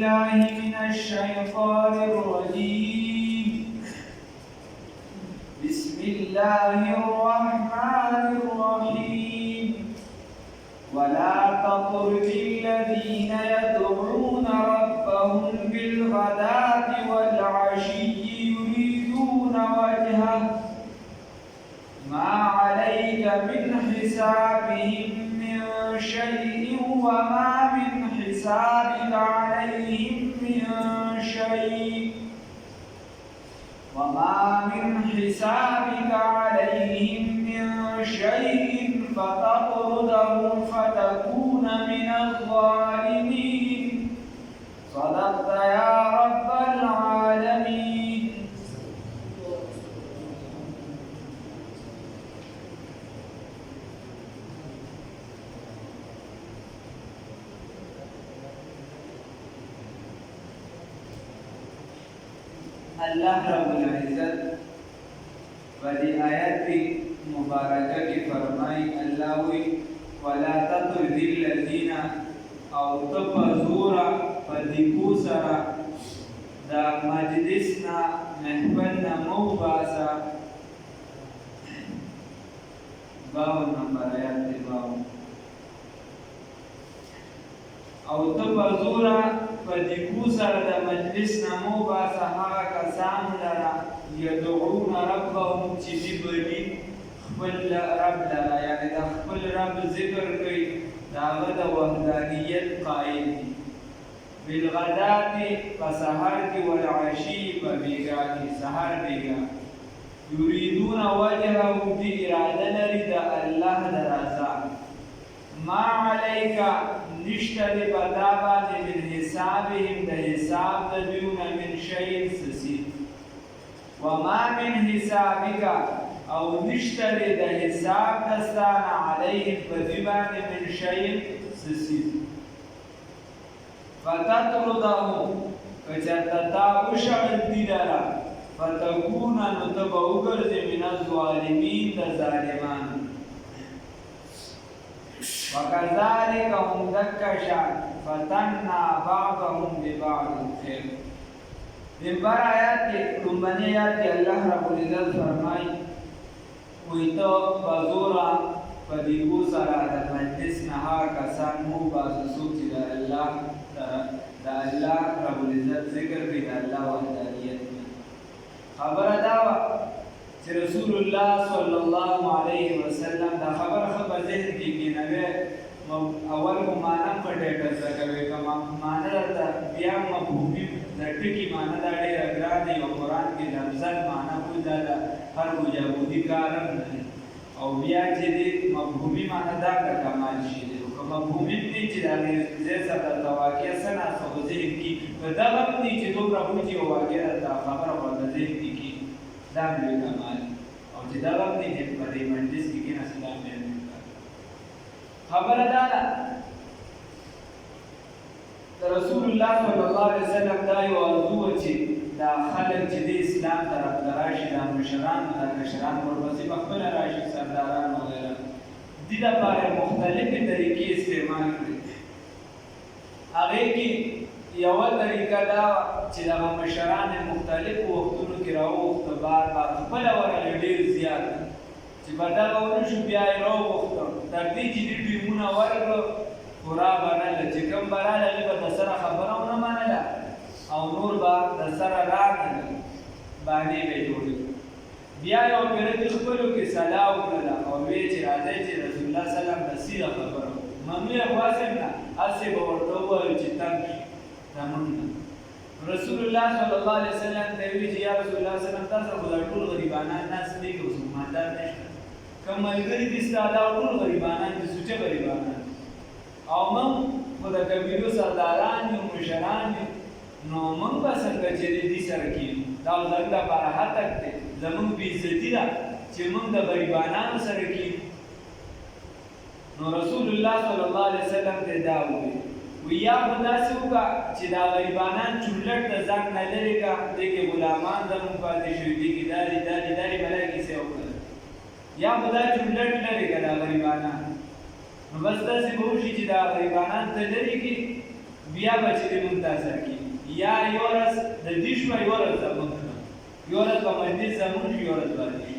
بالله من الشيطان الرجيم. بسم الله الرحمن الرحيم. ولا تطرد الذين يدعون ربهم بالغداة والعشي يريدون وجهه ما عليك من حسابهم من شيء وما من حسابك عليهم من شيء فتطردهم فتكون من الظالمين. صدقت يا رب العالمين. اللہ رب العزت بدی آیت مبارکہ کی فرمائی اللہ وی ولا تطرد الذین او تپزورا فدیکو سرا دا مجلسنا محفلنا موباسا 52 نمبر آیت دی 52 او تپزورا فدیکو سر دا مجلس نمو باسا هغا کسان لرا یدعون ربهم چی دی بلی خپل رب لرا یعنی دا خپل رب ذکر کئی داغا دا وحدانیت قائل دی بالغدات فسحر کی والعشی فبیگا کی سحر بیگا یریدون وجهه دی اراده لري دا اللہ دا رضا ما علیکا نشتر بدابات من حسابهم ده حساب دجون من شيء سسي وما من حسابك او نشتر ده حساب دستان عليهم بدبان من شيء سسي فتطردهم فجتتا وشعر دلرا فتكون نتبوغرز من الظالمين ده ظالمان وكذلك هم دكشا فتنا بعضهم ببعض خير. من بار آیات کے کمبنی آیات کے اللہ رب العزت فرمائی کوئی تو بزورا پدیگو سرا دا مجلس نها کسان مو بازسو چی دا اللہ رب العزت ذکر بھی دا اللہ وحدانیت میں خبر داوا چې رسول الله صلی الله علیه وسلم دا خبر ذهن کې کینوي اول کو معنا پټه کړه کوي کما معنا درته بیا مفهومي د ټکی معنا دا ډېر اګران دی او قران کې لفظات معنا کوي دا هر وجودي کارم نه او بیا چې د مفهومي معنا دا کمال شي او مفهومي دې چې دا زه سره د واقعي سره څه ذهن کې دا غوښتي چې دوه راوځي او واقعي دا خبره ورته ذهن کې دا لوی کمال او چې دا وخت دی په دې مجلس کې نه سلام دی خبره ده رسول الله صلی الله علیه وسلم دا یو ارزو چې دا خلک چې د اسلام طرف راشي دا مشران دا کشران ورپسې خپل راشي سرداران وغیرہ دې لپاره مختلفې طریقې استعمال کړي هغه کې یو طریقه دا چې د مشران مختلف وختونو کې راوخته بار خپل ورغه ډیر زیات چې بدل ورشو بیا یې راوخته تر دې چې دې ټیمونه ورغله پورا باندې چې کوم براله به د سره خبره نه منله او نور به د سره راغله باندې به جوړي بیا یو پیرې خپلو کې صلاح وکړه او وی چې راځي چې رسول الله صلی الله علیه وسلم نصیحت خبره ممنوع خاصه نه اسی به ورته وایي چې تاسو رسول الله صلی الله علیه وسلم ته وی چې یا رسول الله صلی الله علیه وسلم تاسو ټول غریبانان ناس دي او مسلمانان نشته کوم ملګری دي ستاسو ټول غریبانان دي سوچه غریبانان او موږ خدای کبیرو سرداران یو مشران نو موږ به څنګه چې دې سره کېږو دا زموږ لپاره هتک دی زموږ بې عزتي ده چې موږ د غریبانانو سره کېږو نو رسول الله صلی الله علیه وسلم ته دا وویل ویا خو داسې وکړه چې دا غریبانان چورلټ د ځان نه لرې کړه دې کې غلامان زموږ پاتې شوي دي کې داري بلای کیسې وکړه یا خو دا چورلټ لرې کړه دا غریبانان نو بس داسې به وشي چې دا غریبانان ته لرې کړي بیا به چې دې موږ تاسو کړي یا یو ورځ د دې شوه یو ورځ زمونږ شوه یو ورځ به مجلس زمونږ شي یو ورځ باندې شي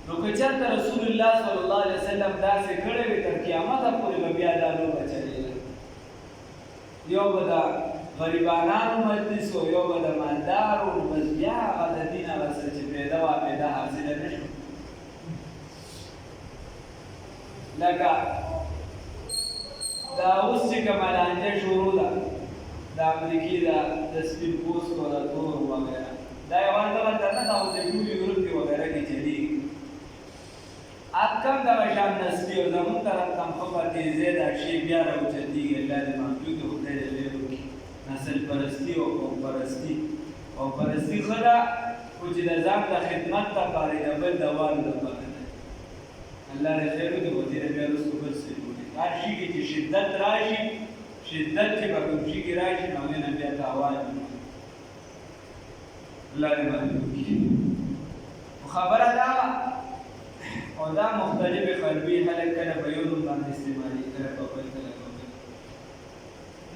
نو که چېرته رسول الله صلی الله علیه وسلم داسې کړی وي تر قیامته پورې به بیا دا لوبه چلېده یو به د غریبانانو مجلس و یو به د مالدارو نو بس بیا هغه د دین هغه څه چې پیدا وه پیدا حاصله نه شوه لکه دا اوس چې کومه لانجه شروع ده د امریکې د سپین پوستو د تور وغیره دا یوازې دغلته نه ده او د ټول یورپ کې وغیره کې چلېږي کم دغه شان نسلي او زمونږ طرف ته هم ښه پاتېځی دا شی بیا راوچتېږي الله دې محدود کړي خدای دې لرې وکړي نسل پرستي او قوم پرستي او پرستي ښه ده خو چې د ځان د خدمت لپاره د بل د والو لپاره نه الله دې خیر وکړي او دې بیا وروسته بل څه وکړي هر شي کې چې شدت راشي شدت چې په کوم شي کې راشي نو هغې نه بیا تاوان الله دې محدود کړي خبره دا او دا مختلف قلبي خلک کله په یو نوم باندې استعمالي کله په بل کله په بل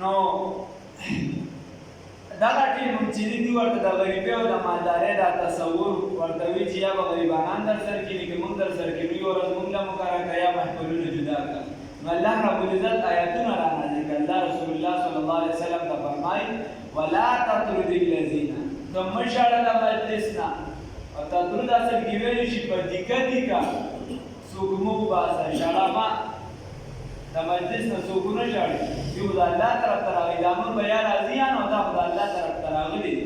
نو دغه ټیم چې دي ورته د غریبۍ او د مالدارۍ دا تصور ورته وي چې یا به غریبانان در سره کېني که مونږ در سره کېنو یو ورځ مونږ له مقرره کړه یا محفلونه جدا کړه نو الله رب العزت آیاتونه رانازل کړه الله رسول الله صلی الله علیه وسلم ته فرمایي ولا تطرد الذین ته مه ژاړه د مجلس نه او تطرد اصل کې ویلی شي په دیکه دیکه څوک مه وباسه ژړه مه د مجلس نه څوک ونه ژاړي یو د الله طرف ته راغلی دا موږ بیان راځي نو دا خو د الله طرف ته راغلی دي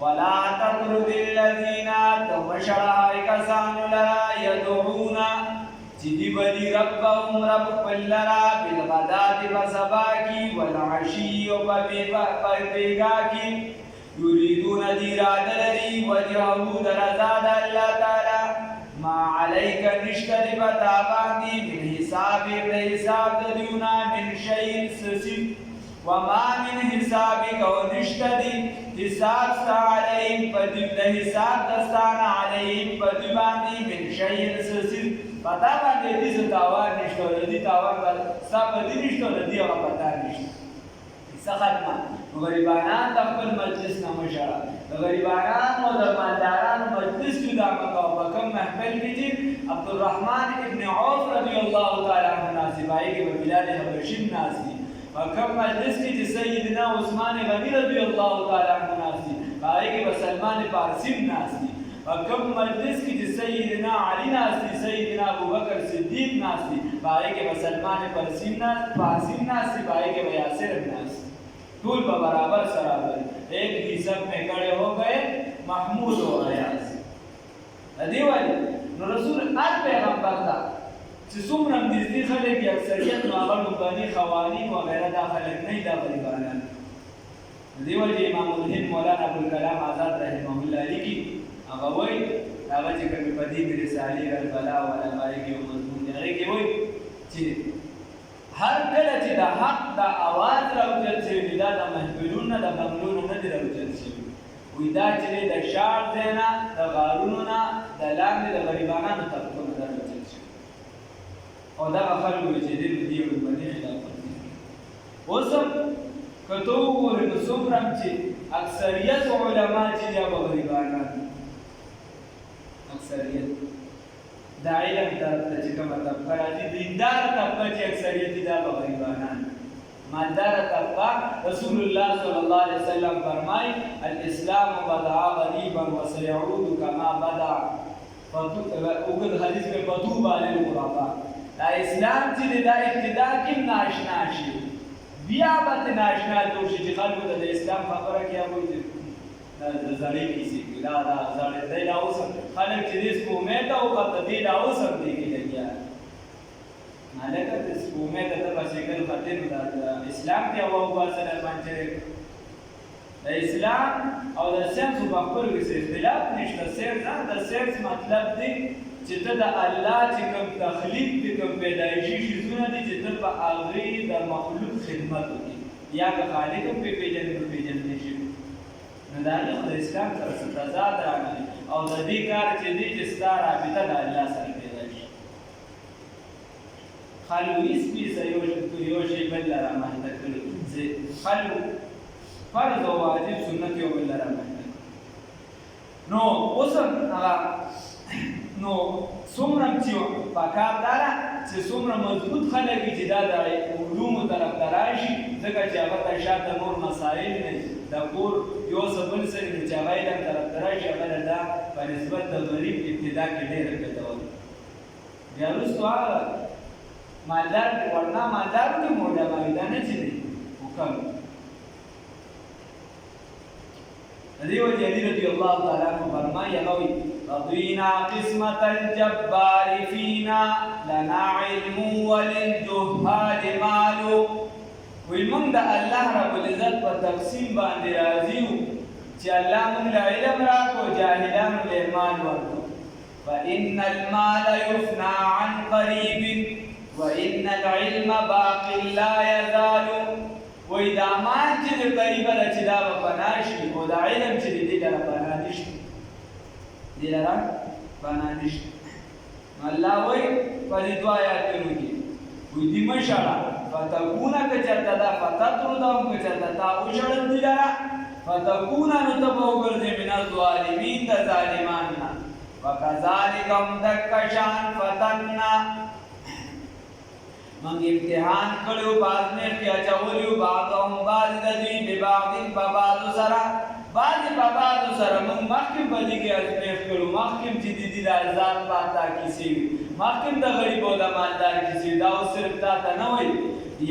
ولا تطرد الذین ته مه ژړه هغې کسانو لره یدعون چې دي به دي ربهم رب خپل لره بالغداة په سبا کې والعشي او په بېګا کې یریدون دي اراده لري وجهه د رضا د الله تعالی ما علیک نشته دی په تا باندې من حساب د حساب د دیونه من شیء سسي وما من حسابک او نشته دی حساب ستا علیهم په دې د حساب دستانه علیهم په دې باندې من شیء سسي په تا باندې دې څه تاوان نشته دې تاوان ستا په دې نشته دې هغه پتا نشته څه ختمه غریبانان د خپل مجلس نه مه ژاړه د غریبانانو او د مالدارانو مجلس جدا مه کوه په کوم محفل کې چې عبدالرحمن ابن عوف رضی الله تعالی عنه ناست دی په هغې کې به بلال حبشي ناست دی په کوم مجلس کې چې سیدنا عثمان غني رضی الله تعالی عنه ناست دی په هغې کې به سلمان فارسي ناست دی په کوم مجلس کې چې سیدنا علي ناست دی سیدنا ابوبکر صدیق ناست دی په هغې کې به سلمان فارسي ناست دی په هغې کې به یاسر ناست دی ټول په برابر سره راغلي ایک ہی سب میں کھڑے ہو گئے محمود و ایاز دې وایي نو رسول هر پیغمبر ته چې څومره نږدې خلک دي اکثریت نو هغه لوباني خوانین وغیره دا خلک نه دي دا غریبانان دې وایي امام الهند مولانا ابوالکلام آزاد رحمه الله لیکي هغه وایي هغه چې کومې په دې رسالې البلا والعلماء کې یو مضمون دی هغې کې وایي چې هر کله چې د حق د اواز راوچت شوي دا د محفلونو نه د بنګلونو نه دي راوچت شوي وایي دا چې دی د ښار ځای نه د غارونو نه د لاندې د غریبانانو طبقو نه دا راوچت شوي او دغه خلک وایي چې دی نو دې ورباندې خلافت کوي اوس هم که ته وګورې نو څومره چې اکثریت علما چې دی هغه غریبانان اکثریت د علم طرف ته چې کومه طبقه راځي دینداره طبقه چې اکثریت دي دا به غریبانان مالداره طبقه رسول الله صلی الله علیه وسلم فرمایي الاسلام بدع غریبا وسيعود کما بدع اوږد حدیث کې فطوبى للغرباء دا اسلام چې دی دا ابتدا کې ناشنا شي بیا به ناشنا جوړ شي چې خلکو ته د اسلام خبره کې هغوی د زړې کیسې کوي دا زړې دی دا اوس خلک چې دې سپومې ته وکته دی دا اوس هم دی کې لګیا هلکه د سپومې ته ته به شکل ختې نو دا اسلام کې هوا وباسه در باندې د اسلام او د ساینس په خپل کې اختلاف نشته د ساینس مطلب دی چې ته د الله چې کوم تخلیق دي کوم پیدایشي شیزونه دي چې ته په هغې د مخلوق خدمت وکړي یا که خالق هم پرې پېژنې نو پېژندلی شي نو دا نه د اسلام سره څه تضاد راغلی او د دې کار چې دی چې ستا رابطه د الله سره پیدا شي خلو هېڅ پیسه یو شی بل له رامخته کړي خلو فرض او واجب سنت یو بل را باندې نو اوس نو څومره چې پکار دارا چې څومره مضبوط خلک چې دا د علومو طرف ته راشي ځکه چې هغه ته شاته نور مسایل نه د کور یو څه بل څه نه چې هغه علم طرف ته راشي هغه دا په نسبت د غریب ابتدا کې ډېره ګټوره بیا وروسته هغه مالدار ورنه مالدار کې مولا باندې نه چې دی وکړ دیو جلی رضی اللہ تعالی عنہ فرمایا نوی رضینا قسمت الجبار فینا لنا علم وللجهال مال وی من دا اللہ رب العزت پر تقسیم باندې راضی چې الله موږ له علم راکو جاهلانو له مال ورکو فإن المال يفنى عن قريب وإن العلم باق لا يزال وی دا مال چې د قریبه ده چې دا به پناه شي او دا علم چې د دې لره پناه نه شي دې لره پناه نه شي نو الله وایي په دې دوه آیاتونو کې وی دې مه ژاړه فتکونه که چېرته دا فتطردهم که چېرته تا وژړل دې لره فتکونه نو ته به وګرځې من الظالمین د ظالمان نه وکذلک هم دکه شان فتنا من امتحان کړو باز نه کې اچولیو بعضهم بعض د دوی به بعض په بعض سره بعض په بعض سره من مخکې بدی کې ازمیښت کړو مخکې چې د دې د ځان پاتا کیسې مخکې د غریب او د مالدار کیسې دا صرف تا ته نه وایي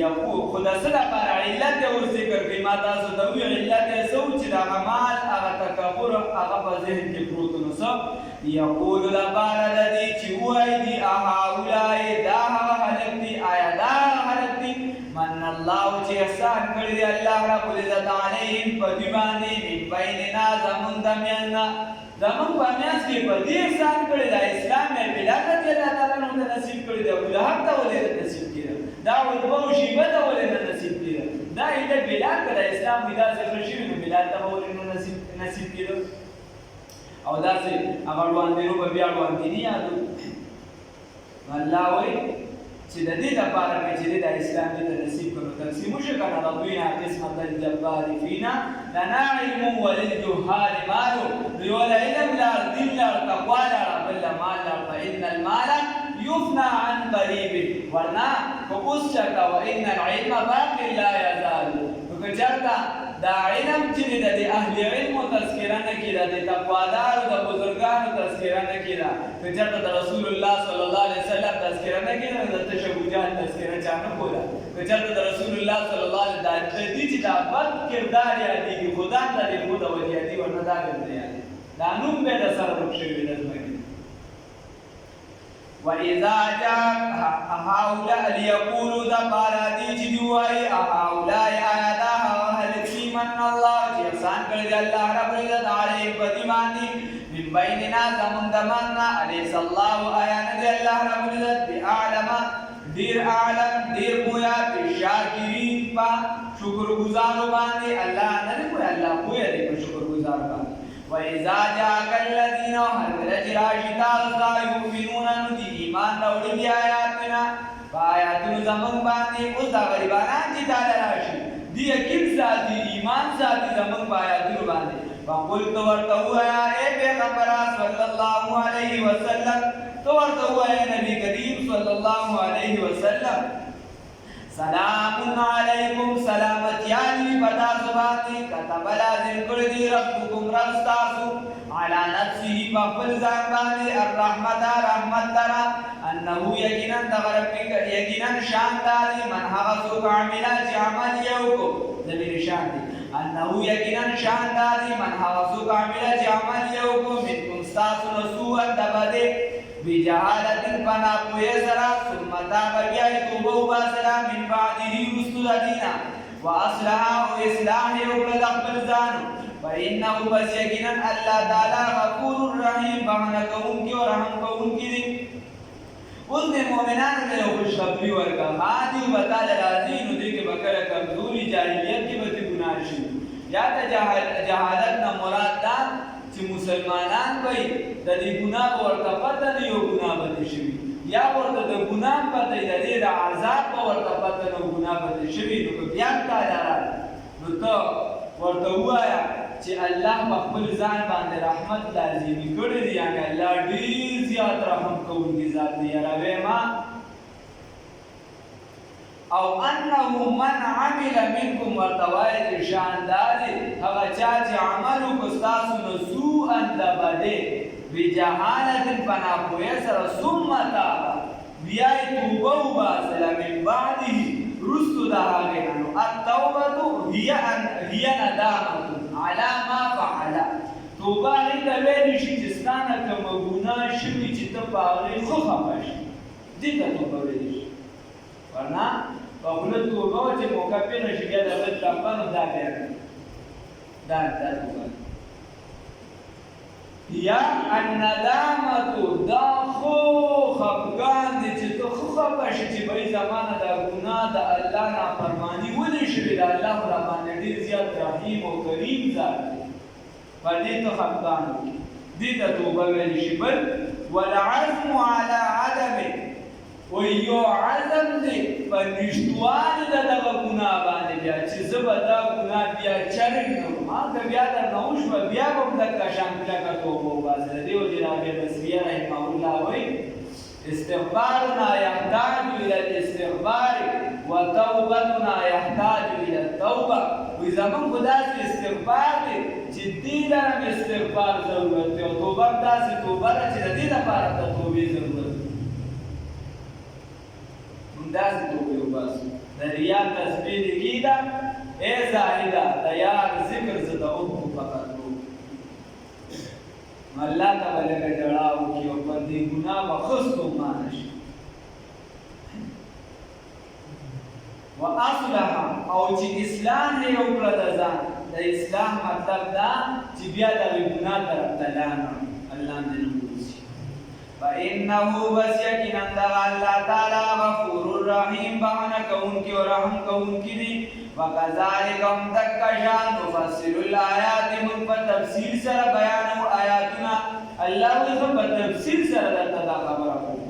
یا خدا سره پر علت او ذکر کې ما تاسو ته وی علت سوچ دا مال هغه تکبر هغه په ذهن کې پروت نو سب یقول لبار الذي چې وای دي اهاولای دا حالت دي آیا دا حالت دي من الله چې احسان کړی دی الله رب العزت علیهم په دی باندې من بیننا زمون دمیانا زمون په میاس کې په دې احسان کړی دی اسلام یې بلاغت الله تعالی نو نصیب کړی دی ابو لهب ته ولې نصیب کړی دا ولبو شیبه ته ولې نصیب کړی دا دې بلاغ کړی اسلام دې ځکه شي نو بلاغ ته ولې نصیب کړی او داسې هغه وړاندې نو بیا وړاندې نه یادو الله وایي چې د دې لپاره چې د اسلام دې نصیب کړو تقسیم شو کنه رضینا قسمت الجبار فینا لنا علم وللجهال مال یو علم لا دین لا تقوا لا بل مال لا فإن المال يفنى عن قريب ورنا فوسك وإن العلم باق لا يزال وکجرتا دا علم چې د اهل علم تذکرہ نه کړه د تقوادار د بزرګانو تذکرہ نه کړه کچته د رسول الله صلی الله علیه وسلم تذکرہ نه کړه د تشبوهات تذکرہ چا نه کوله کچته د رسول الله صلی الله علیه وسلم د دې چې دا بد کردار یادي خدا ته د خدا وجیاتي ورنه دا ګرځي دا نوم به د سره رخصوي د زمکه وَإِذَا جَاءَ هَؤُلَاءِ لِيَقُولُوا دَبَارَدِي جِدُوَاي هَؤُلَاءِ آيَاتَ من الله چې احسان کړی دی الله رب العزت علیه بدیمانی من بیننا زمون دماننا الیس الله آیا نه دی الله رب العزت بعالم ډیر عالم ډیر پویا بالشاکرین په شکر گزار باندې الله نه دی پویا الله پویا دی په شکر گزار باندې وَإِذَا جَاءَكَ الَّذِينَ هَلْرَجِرَاشِتَا يُؤْمِنُونَ نُدِي ایمان راوړي بیا آیاتنا آیاتونو زمون باندې اوس دا غریبانان چې دا راشي دی یقین ذاتی ایمان ذاتی زمون آیاتونو باندې فقلت ورته وایا اے پیغمبر صلی الله علیه وسلم تو ورته وایا نبی کریم صلی الله علیه وسلم سلام علیکم سلامت یعنی پتا سباتی کتب لازم کړی دی ربکم رب تاسو علی نفسه بخل ځان باندې الرحمت رحمت درا انه یقینا تغربک یقینا شان داری من هغه څوک عمل چې عمل یو کو زمین شان دی انه یقینا شان داری من هغه څوک عمل چې عمل یو کو منکم تاسو رسول دبده بجهالت فنا پوی سرا ثم تاب بیا توبه واسلا من بعده رسول دینا واصلح او اصلاح او خپل ځان فانه بس یقینا الله تعالی غفور رحیم بهانه کوونکی او رحم کوونکی دی اوس د مؤمنانو له خوشخبری ورکا هادي وتعالى راضی نو دې کې بکره کمزوري جاهلیت کې به ګناه شي یا ته جهالت نه مراد ده چې مسلمانان وي د دې ګناه ورته پته نه یو ګناه به شي یا ورته د ګناه پته د دې عذاب ورته پته نه ګناه به شي نو بیا تعالی نو ته ورته ووایه چې الله په خپل ځان باندې رحمت لازمي کړی دی، یعنې الله ډېر زیات رحم کوونکی ذات دی. یاره ویمه او انه من عمل منکم ورته وایه چې شان دا دی هغه چا چې عمل وکړو ستاسو نه سوءا د بدې بجهالة په ناپوهۍ سره ثم تاب بیا یې توبه وباسله من بعده رستو د هغې نه نو التوبة هي ندامة على ما فعل. توبه هغې ته ویلی شي چې ستا نه کومه ګناه شوي چې ته په هغې ښه خفه شي، دې ته توبه ویلی شي. ورنه په خوله توبه وه چې موقع پېښه شي بیا د بل تمبه نو دا بیا دا توبه یا الندامة دا خو خفګان دی چې ته ښه خفه شي چې بهی زمانه دا ګناه د الله نافرماني ولې شوې د الله راباندې ډېر زیات رحیم او کریم ذات دی، په دې ته خفګان وکړي، دې ته توبه ویلی شي. بل والعزم على عدمه و یو عزم دی په نشتوالي د دغه ګناه باندې بیا چې زه به دا ګناه بیا چرې نه وم، که بیا درنه وشوه بیا به م لکه شان کلکه توبه وباسه. د دې وجې نه ابن تیمیه رحمه الله وایي استغفارنا يحتاج الى الاستغفار وتوبتنا يحتاج الى التوبه. وی زمون خو داسې استغفار دی چې دې لره م استغفار ضرورت دی او توبه هم داسې توبه ده چې د دې لپاره د توبې ضرورت دی. داسې توبې وباسو. د ریا تسبیح لیکي ده ای زاهده د یار ذکر زه د اوښکو فقط وم. الله ته به لږه ژړا وکړي او پر دې ګناه به ښه ستومانه شي. واصلح او چې اصلاح یې وکړه د ځان. د اصلاح مطلب دا چې بیا دغې ګناه طرف ته لاړ نه الله دې نه وبوسي. فإنه بس یقینا دغه الله تعالی غفور الرحیم بخښنه کوونکی او رحم کوونکی دی. وکذلک هم دقه شان نفصل الآیات موږ په تفصیل سره بیانو آیاتونه. الله وایي زه په تفصیل سره درته دا خبره کوم.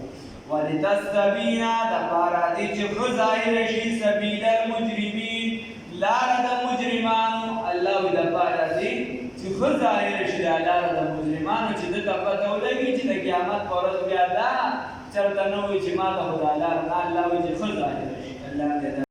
ولتستبین دپاره دې چې ښه ظاهره شي سبیل المجرمین لاره د مجرمانو. الله وایي دپاره دې چې ښه ظاهره شي دا لاره د مجرمانو چې ده ته پته ولګي چې د قیامت په ورځ بیا دا چېرته نه وایي چې ما ته خو دا لاره نه. الله وایي چې ښه ظاهره شي. الله دې